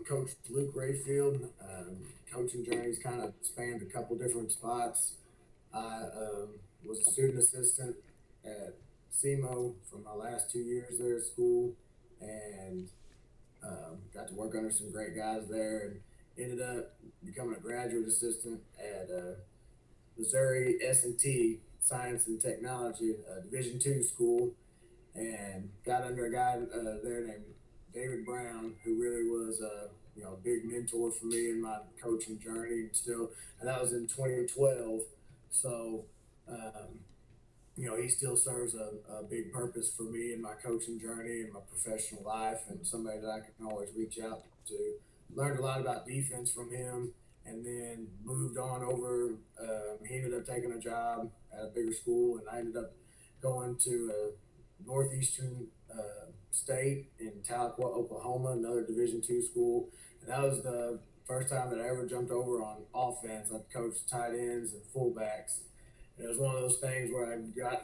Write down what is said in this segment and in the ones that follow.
Coach Luke Rayfield. Coaching journeys kind of spanned a couple different spots. I was a student assistant at SEMO for my last 2 years there at school, and got to work under some great guys there, and ended up becoming a graduate assistant at Missouri S&T Science and Technology, a Division II school, and got under a guy there named David Brown, who really was a big mentor for me in my coaching journey, and that was in 2012. So um, he still serves a big purpose for me in my coaching journey and my professional life, and somebody that I can always reach out to. Learned a lot about defense from him, and then moved on over. He ended up taking a job at a bigger school, and I ended up going to a northeastern state in Tahlequah, Oklahoma, another Division II school, and that was the first time that I ever jumped over on offense. I coached tight ends and fullbacks. It was one of those things where I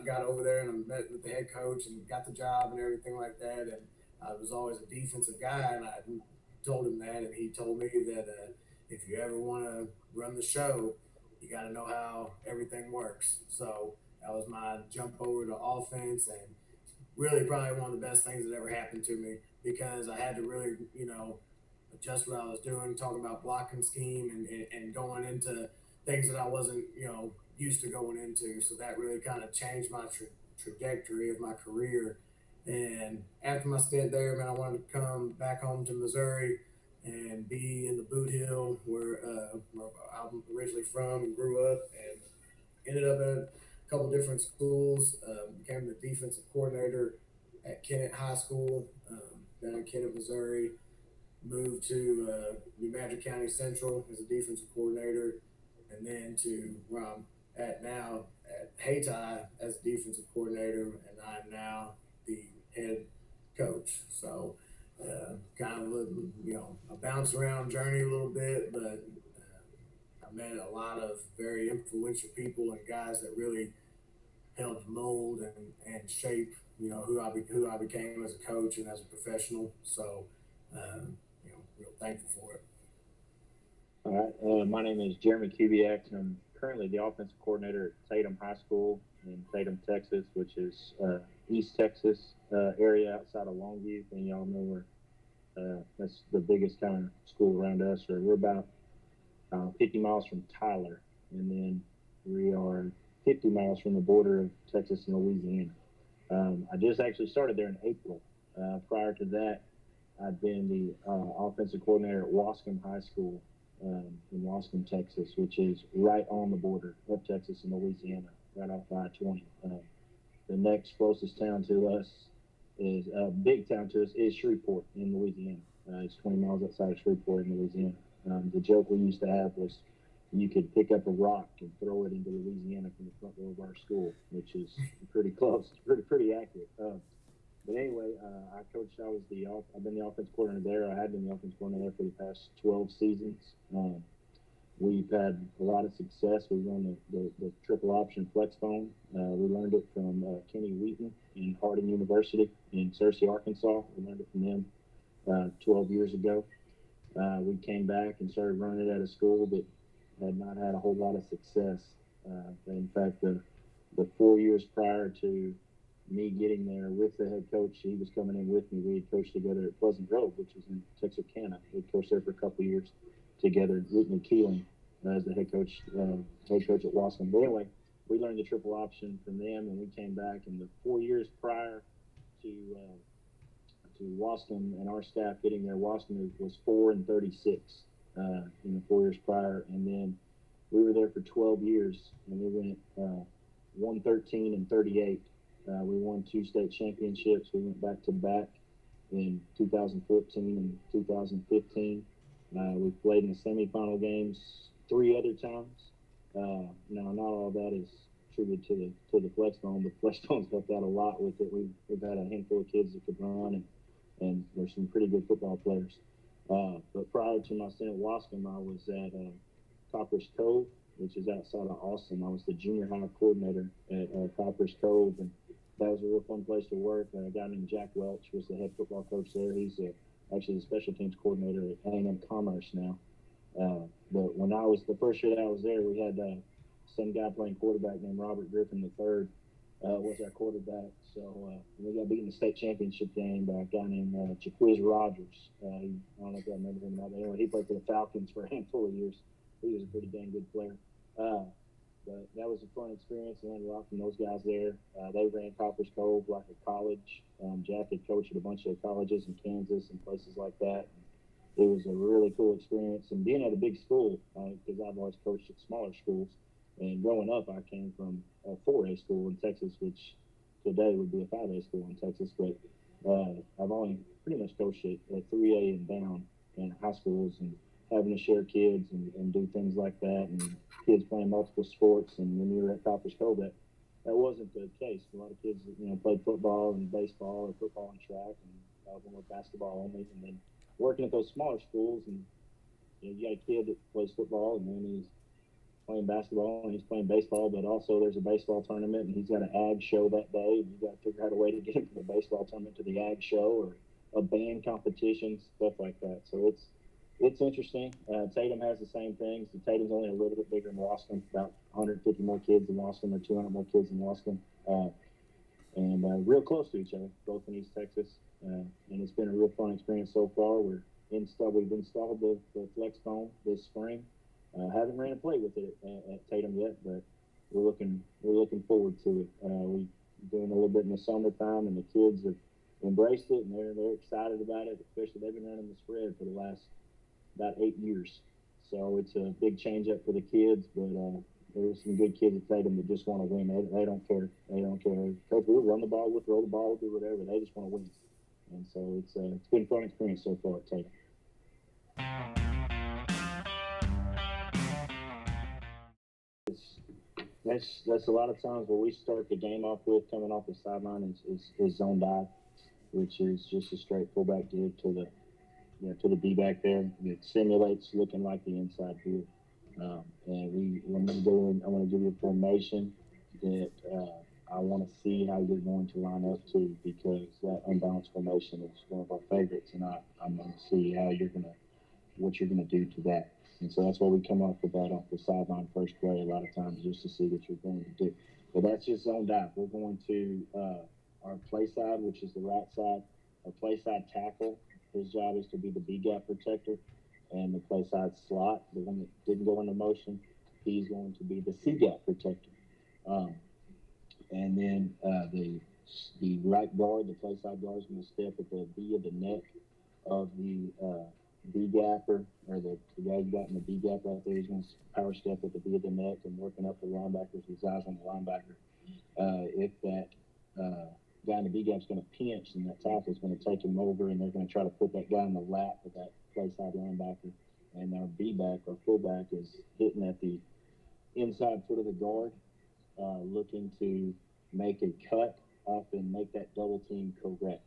got over there and I met with the head coach and got the job and everything like that. And I was always a defensive guy, and I told him that, and he told me that if you ever want to run the show, you got to know how everything works. So that was my jump over to offense, and really probably one of the best things that ever happened to me, because I had to really, adjust what I was doing, talking about blocking scheme and going into things that I wasn't, used to going into. So that really kind of changed my trajectory of my career. And after my stint there, man, I wanted to come back home to Missouri and be in the Boot Hill where I'm originally from and grew up, and ended up at a couple different schools. Became the defensive coordinator at Kennett High School down in Kennett, Missouri. Moved to New Madrid County Central as a defensive coordinator, and then to where I'm at now at Hayti as a defensive coordinator, and I'm now the head coach. So kind of a bounce around journey a little bit, but I met a lot of very influential people and guys that really helped mold and shape who I became as a coach and as a professional. So real thankful for it. All right. My name is Jeremy Kubiak, and I'm currently the offensive coordinator at Tatum High School in Tatum, Texas, which is East Texas area outside of Longview. And y'all know where that's the biggest kind of school around us. Or we're about 50 miles from Tyler, and then we are 50 miles from the border of Texas and Louisiana. I just actually started there in April. Prior to that, I've been the offensive coordinator at Wascom High School in Wascom, Texas, which is right on the border of Texas and Louisiana, right off I-20. The next closest town to us is a big town to us is Shreveport in Louisiana. It's 20 miles outside of Shreveport in Louisiana. The joke we used to have was you could pick up a rock and throw it into Louisiana from the front door of our school, which is pretty close, pretty accurate. But anyway, I coached. I've been the offense coordinator there. I had been the offense coordinator for the past 12 seasons. We've had a lot of success. We run the triple option Flexbone. We learned it from Kenny Wheaton in Harding University in Searcy, Arkansas. We learned it from them 12 years ago. We came back and started running it at a school that had not had a whole lot of success. In fact, the 4 years prior to me getting there with the head coach, he was coming in with me. We had coached together at Pleasant Grove, which was in Texarkana. We coached there for a couple of years together. Whitney Keeling as the head coach at Wascom. But anyway, we learned the triple option from them, and we came back. And the 4 years prior to Wascom and our staff getting there, Wascom was 4-36 in the 4 years prior, and then we were there for 12 years, and we went 113-38. We won 2 state championships. We went back to back in 2014 and 2015. We played in the semifinal games 3 other times. Now, not all that is attributed to the Flexbone, but Flexbone's helped out a lot with it. We've had a handful of kids that could run, and there's some pretty good football players. But prior to my stint at Wascom, I was at Copper's Cove, which is outside of Austin. I was the junior high coordinator at Copper's Cove, and that was a real fun place to work. A guy named Jack Welch was the head football coach there. He's a actually the special teams coordinator at A&M Commerce now. But when I was the first year that I was there, we had some guy playing quarterback named Robert Griffin III was our quarterback. So we got beaten in the state championship game by a guy named Jaquiz Rogers. I don't know if I remember him or not. Anyway, he played for the Falcons for a handful of years. He was a pretty dang good player. But that was a fun experience. I learned a lot from those guys there. They ran Copper's Cove like a college. Jack had coached at a bunch of colleges in Kansas and places like that. It was a really cool experience. And being at a big school, because I've always coached at smaller schools, and growing up, I came from a 4A school in Texas, which today would be a 5A school in Texas. But I've only pretty much coached at 3A and down in high schools, and having to share kids and do things like that, and kids playing multiple sports. And when you were at Copper's Cove, that wasn't the case. A lot of kids, played football and baseball or football and track, and a lot of them were basketball only. And then working at those smaller schools, and you got a kid that plays football, and then he's playing basketball and he's playing baseball, but also there's a baseball tournament and he's got an ag show that day. You got to figure out a way to get him from the baseball tournament to the ag show or a band competition, stuff like that. So it's interesting. Tatum has the same things. Tatum's only a little bit bigger than Wascom, about 150 more kids in Wascom or 200 more kids in Wascom, and real close to each other, both in East Texas. And it's been a real fun experience so far. We've installed the Flexbone this spring. Haven't ran a play with it at Tatum yet, but we're looking forward to it. We're doing a little bit in the summertime, and the kids have embraced it, and they're excited about it. Especially they've been running the spread for the last about 8 years, so it's a big change up for the kids. But there's some good kids at Tatum that just want to win. They don't care. They don't care. Coach, we'll run the ball, we'll throw the ball, we'll do whatever. They just want to win, and so it's been a fun experience so far at Tatum. That's a lot of times what we start the game off with coming off the sideline is zone dive, which is just a straight fullback give to the D back there. It simulates looking like the inside field. And when we go in, I want to give you a formation that I want to see how you're going to line up to, because that unbalanced formation is one of our favorites, and I'm going to see what you're going to do to that. And so that's why we come up with that off the sideline first play a lot of times, just to see what you're going to do. But that's just zone dive. We're going to our play side, which is the right side. Our play side tackle, his job is to be the B-gap protector, and the play side slot, the one that didn't go into motion, he's going to be the C-gap protector. And then the right guard, the play side guard, is going to step at the V of the neck of the B-gapper, or the guy you got in the B-gap right there. He's going to power step at the V of the neck and working up the linebackers, his eyes on the linebacker. If that guy in the B-gap is going to pinch, and that tackle is going to take him over, and they're going to try to put that guy in the lap of that play side linebacker. And our B-back, our fullback, is hitting at the inside foot of the guard, looking to make a cut up and make that double team correct.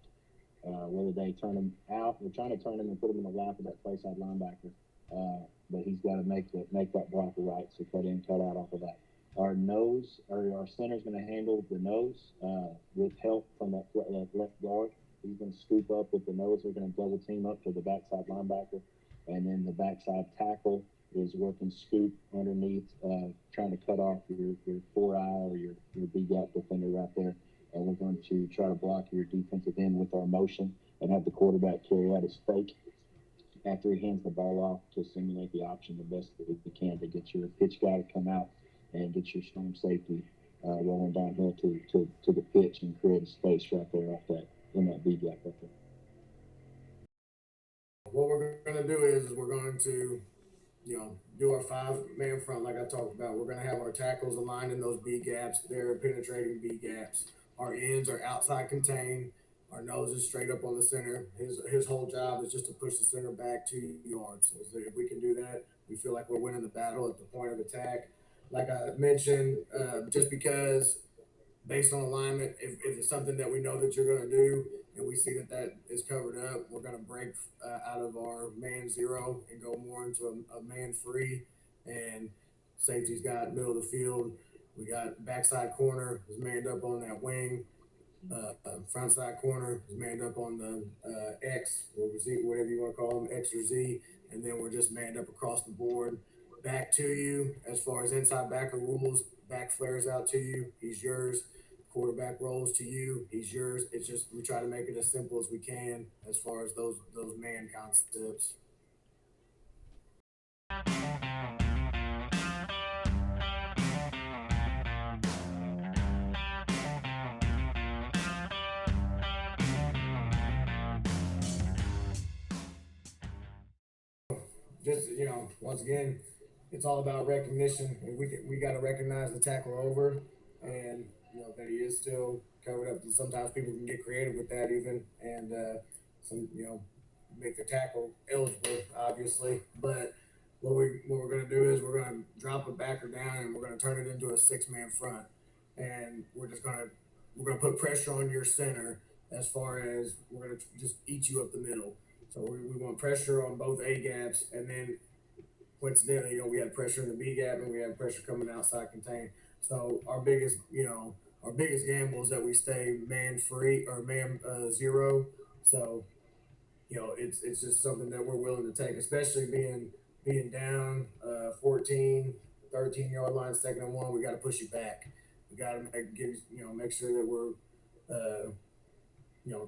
Whether they turn him out, we're trying to turn him and put him in the lap of that play side linebacker, but he's got to make that blocker right, so cut in, cut out off of that. Our center is going to handle the nose with help from that left guard. He's going to scoop up with the nose. We're going to double team up to the backside linebacker, and then the backside tackle is working scoop underneath, trying to cut off your 4-eye or your B-gap defender right there. And we're going to try to block your defensive end with our motion and have the quarterback carry out his fake after he hands the ball off to simulate the option the best that we can to get your pitch guy to come out and get your storm safety rolling downhill to the pitch and create a space right there off that in that B-gap right there. What we're going to do is we're going to do our 5-man front like I talked about. We're going to have our tackles aligned in those B gaps. They're penetrating B gaps. Our ends are outside contained. Our nose is straight up on the center. His whole job is just to push the center back 2 yards. So if we can do that, we feel like we're winning the battle at the point of attack. Like I mentioned, just because based on alignment, if it's something that we know that you're going to do and we see that is covered up, we're going to break out of our man zero and go more into a man free. And safety's got middle of the field. We got backside corner is manned up on that wing. Front side corner is manned up on the X or Z, whatever you want to call them, X or Z, and then we're just manned up across the board. Back to you as far as inside backer rules. Back flares out to you, he's yours. Quarterback rolls to you, he's yours. It's just we try to make it as simple as we can as far as those man concepts. Just once again, it's all about recognition. And we got to recognize the tackler over, and that he is still covered up. And sometimes people can get creative with that even, and some make the tackle eligible, obviously. But what we're gonna do is we're gonna drop a backer down and we're gonna turn it into a 6-man front, and we're gonna put pressure on your center as far as we're gonna just eat you up the middle. So we want pressure on both A gaps, and then coincidentally, we had pressure in the B gap and we had pressure coming outside contain. So our biggest gamble is that we stay man free or man zero. So it's just something that we're willing to take, especially being down 14, 13-yard line, 2nd and 1. We got to push you back. We got to make sure that we're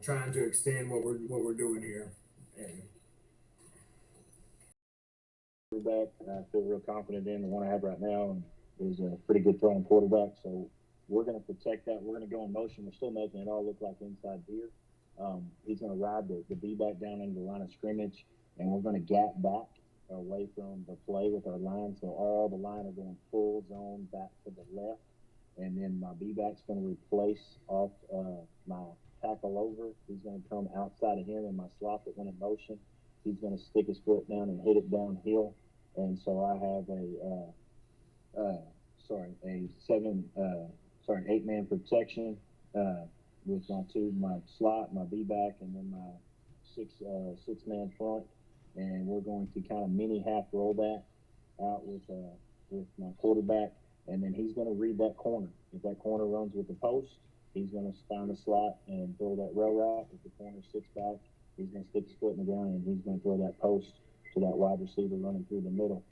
trying to extend what we're doing here. And Quarterback, I feel real confident in the one I have right now, and is a pretty good throwing quarterback. So we're going to protect that. We're going to go in motion. We're still making it all look like inside here. He's going to ride the B back down into the line of scrimmage, and we're going to gap back away from the play with our line. So all the line are going full zone back to the left, and then my B back's going to replace off my tackle over. He's going to come outside of him in my slot that went in motion. He's going to stick his foot down and hit it downhill, and so I have an 8-man protection with my slot, my B back, and then my six-man front, and we're going to kind of mini half roll that out with my quarterback, and then he's going to read that corner. If that corner runs with the post, he's going to find the slot and throw that rail route. If the corner sits back, he's going to stick his foot in the ground and he's going to throw that post to that wide receiver running through the middle.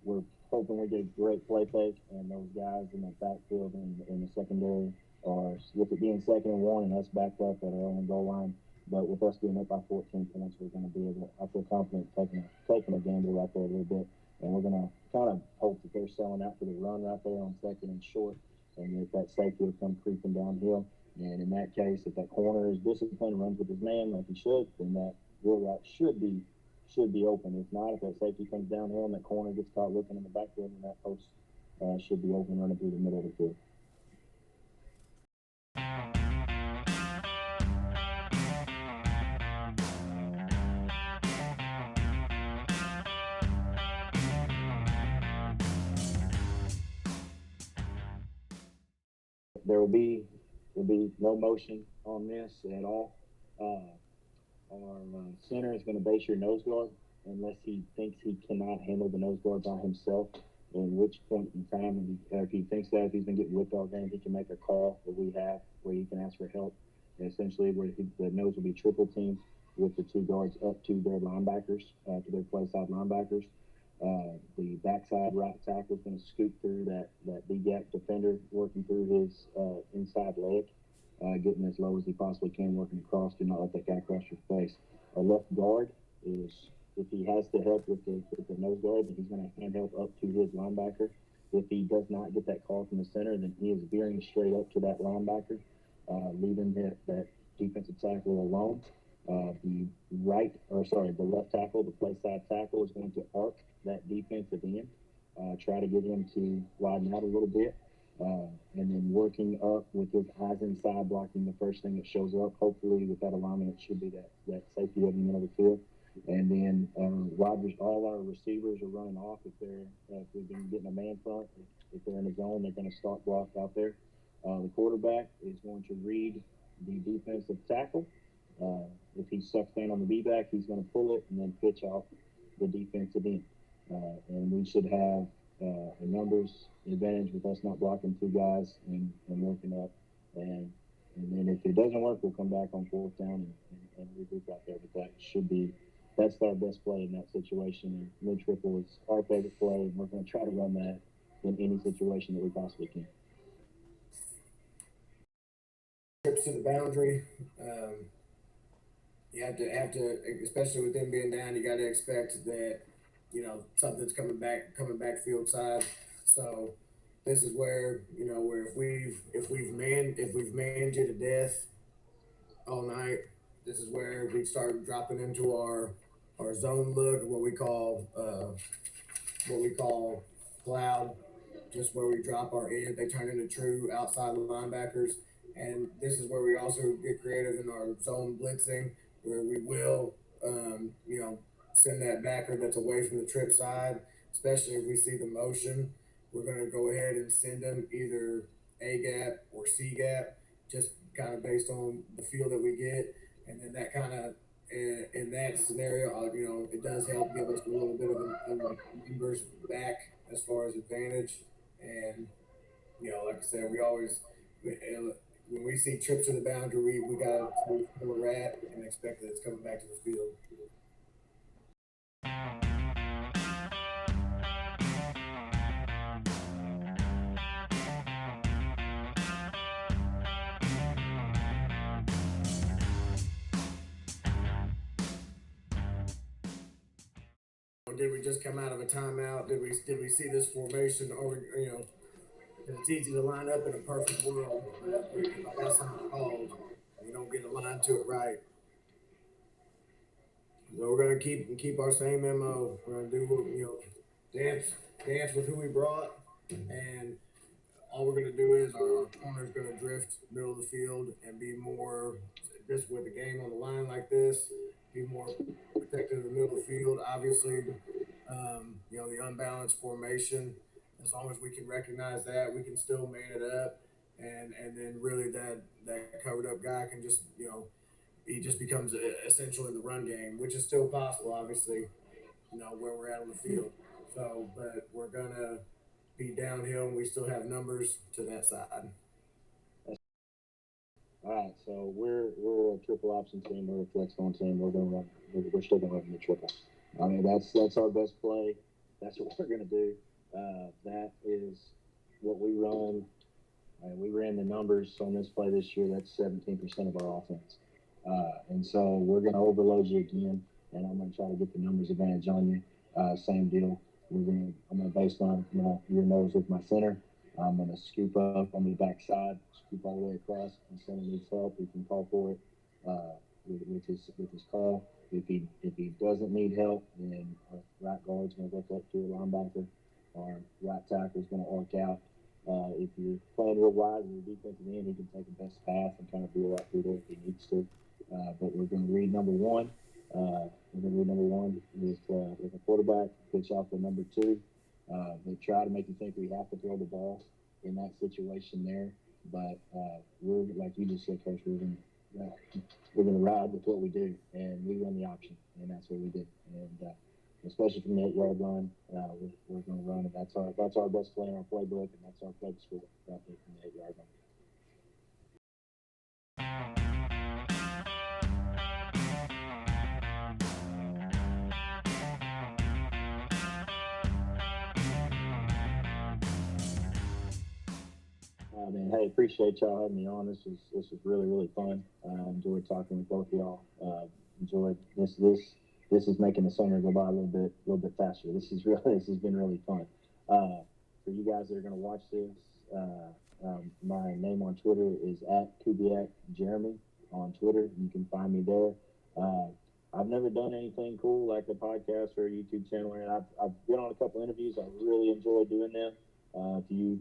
We're hoping we get a great play fake, and those guys in the backfield in the secondary are, with it being 2nd and 1 and us backed up at our own goal line. But with us being up by 14 points, we're going to be able. I feel confident taking a gamble right there a little bit, and we're going to kind of hope that they're selling out for the run right there on 2nd and short, and if that safety will come creeping downhill. And in that case, if that corner is disciplined and runs with his man like he should, then that wheel route should be open. If not, if that safety comes downhill and that corner gets caught looking in the backfield, then that post should be open running through the middle of the field. There will be no motion on this at all. Our center is going to base your nose guard unless he thinks he cannot handle the nose guard by himself. In which point in time, if he thinks that, if he's been getting whipped all game, he can make a call that we have where he can ask for help. And essentially, where the nose will be triple teamed with the 2 guards up to their linebackers, to their play side linebackers. The backside right tackle is going to scoop through that B-gap defender, working through his inside leg, getting as low as he possibly can, working across. Do not let that guy cross your face. Our left guard is, if he has to help with the nose guard, then he's going to hand help up to his linebacker. If he does not get that call from the center, then he is veering straight up to that linebacker, leaving that defensive tackle alone. The left tackle, the play side tackle, is going to arc that defensive end, try to get him to widen out a little bit, and then working up with his eyes inside, blocking the first thing that shows up. Hopefully, with that alignment, it should be that safety of the middle of the field. And then all our receivers are running off if we've been getting a man front. If they're in the zone, they're going to start block out there. The quarterback is going to read the defensive tackle. If he sucks down on the B-back, he's going to pull it and then pitch off the defensive end. And we should have a numbers advantage with us not blocking 2 guys and working up. And And then if it doesn't work, we'll come back on fourth down and regroup out there. But that's our best play in that situation. And mid triple is our favorite play, and we're going to try to run that in any situation that we possibly can. Trips to the boundary. You have to, especially with them being down, you got to expect that, something's coming back field side. So this is where, where if we've manned you to death all night, this is where we start dropping into our zone look, what we call cloud, just where we drop our end. They turn into true outside linebackers. And this is where we also get creative in our zone blitzing, where we will, send that backer that's away from the trip side, especially if we see the motion. We're going to go ahead and send them either A gap or C gap, just kind of based on the feel that we get. And then that kind of, in that scenario, it does help give us a little bit of the numbers back as far as advantage. And, like I said, when we see trips to the boundary, we got to move where we're at and expect that it's coming back to the field. Did we just come out of a timeout? Did we see this formation? Or it's easy to line up in a perfect world. If I got something called, we don't get aligned to it right. So we're gonna keep our same MO. We're gonna do dance with who we brought, and all we're gonna do is our corner's gonna drift middle of the field and be more just with the game on the line like this. Be more protected in the middle of the field. Obviously, the unbalanced formation. As long as we can recognize that, we can still man it up, and then really that covered up guy can just he just becomes essential in the run game, which is still possible, obviously, where we're at on the field. So, but we're gonna be downhill, and we still have numbers to that side. All right, so we're a triple option team. We're a flexbone team. We're still gonna run the triple. I mean, that's our best play. That's what we're gonna do. That is what we run. We ran the numbers on this play this year. That's 17% of our offense. And so we're going to overload you again, and I'm going to try to get the numbers advantage on you. Same deal. I'm going to baseline your nose with my center. I'm going to scoop up on the backside, scoop all the way across. And center needs help, we can call for it with his call. If he doesn't need help, then our right guard's going to look up to a linebacker. Our right tackle's going to arc out. If you're playing real wide and your defensive end, he can take a best pass and kind of do right through there if he needs to. But we're going to read number one. With a quarterback, pitch off to number two. They try to make you think we have to throw the ball in that situation there. But we're, like you just said, Coach, we're going to ride with what we do, and we run the option, and that's what we did. And especially from the 8-yard line, we're going to run, and that's our best play in our playbook, and that's our play to score right there from the 8-yard line. Man, hey, appreciate y'all having me on. This was really, really fun. Enjoyed talking with both of y'all. Enjoyed this. This is making the summer go by a little bit faster. This has been really fun. For you guys that are going to watch this, my name on Twitter is @Kubiak Jeremy on Twitter. You can find me there. I've never done anything cool like a podcast or a YouTube channel. And I've been on a couple interviews. I really enjoy doing them. If you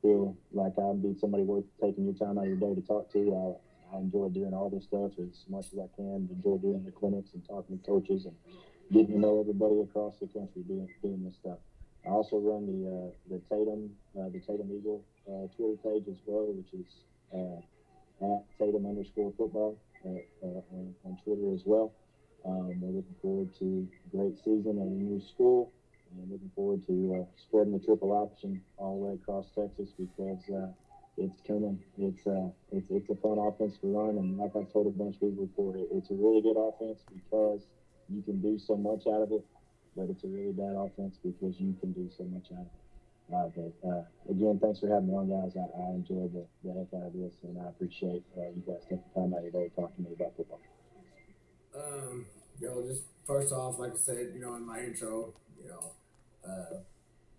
feel like I'd be somebody worth taking your time out of your day to talk to, I enjoy doing all this stuff as much as I can. Enjoy doing the clinics and talking to coaches and getting to know everybody across the country doing this stuff. I also run the Tatum Eagle Twitter page as well, which is @Tatum_football on Twitter as well. We're looking forward to a great season at a new school, and looking forward to spreading the triple option all the way across Texas, because it's coming. It's a fun offense to run, and like I've told a bunch of people before, it's a really good offense because you can do so much out of it, but it's a really bad offense because you can do so much out of it. But again, thanks for having me on, guys. I enjoyed the heck out of this, and I appreciate you guys taking time out of your day to talk to me about football. Um, just first off, like I said, in my intro, uh,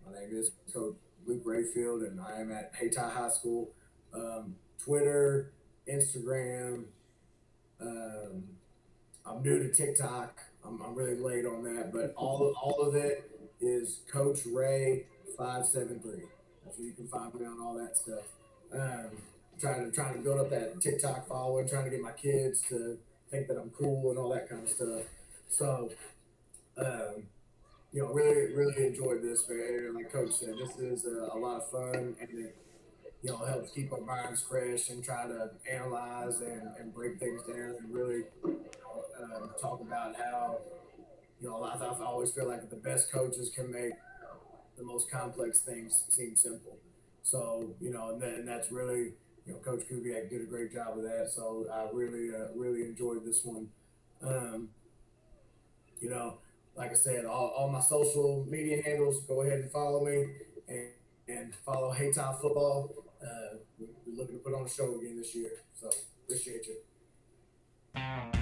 my name is Coach Luke Rayfield, and I am at Hayti High School. Twitter, Instagram. Um, I'm new to TikTok. I'm really late on that, but all of it is Coach Ray 573. So you can find me on all that stuff. Trying to build up that TikTok following, trying to get my kids to think that I'm cool and all that kind of stuff. So um, really enjoyed this. But like Coach said, this is a lot of fun, and it helps keep our minds fresh and try to analyze and break things down and really talk about how I always feel like the best coaches can make the most complex things seem simple. So and that's really Coach Kubiak did a great job of that. So I really enjoyed this one. Um, you know, like I said, all my social media handles, go ahead and follow me and follow Hey Top Football. We're looking to put on a show again this year. So appreciate you.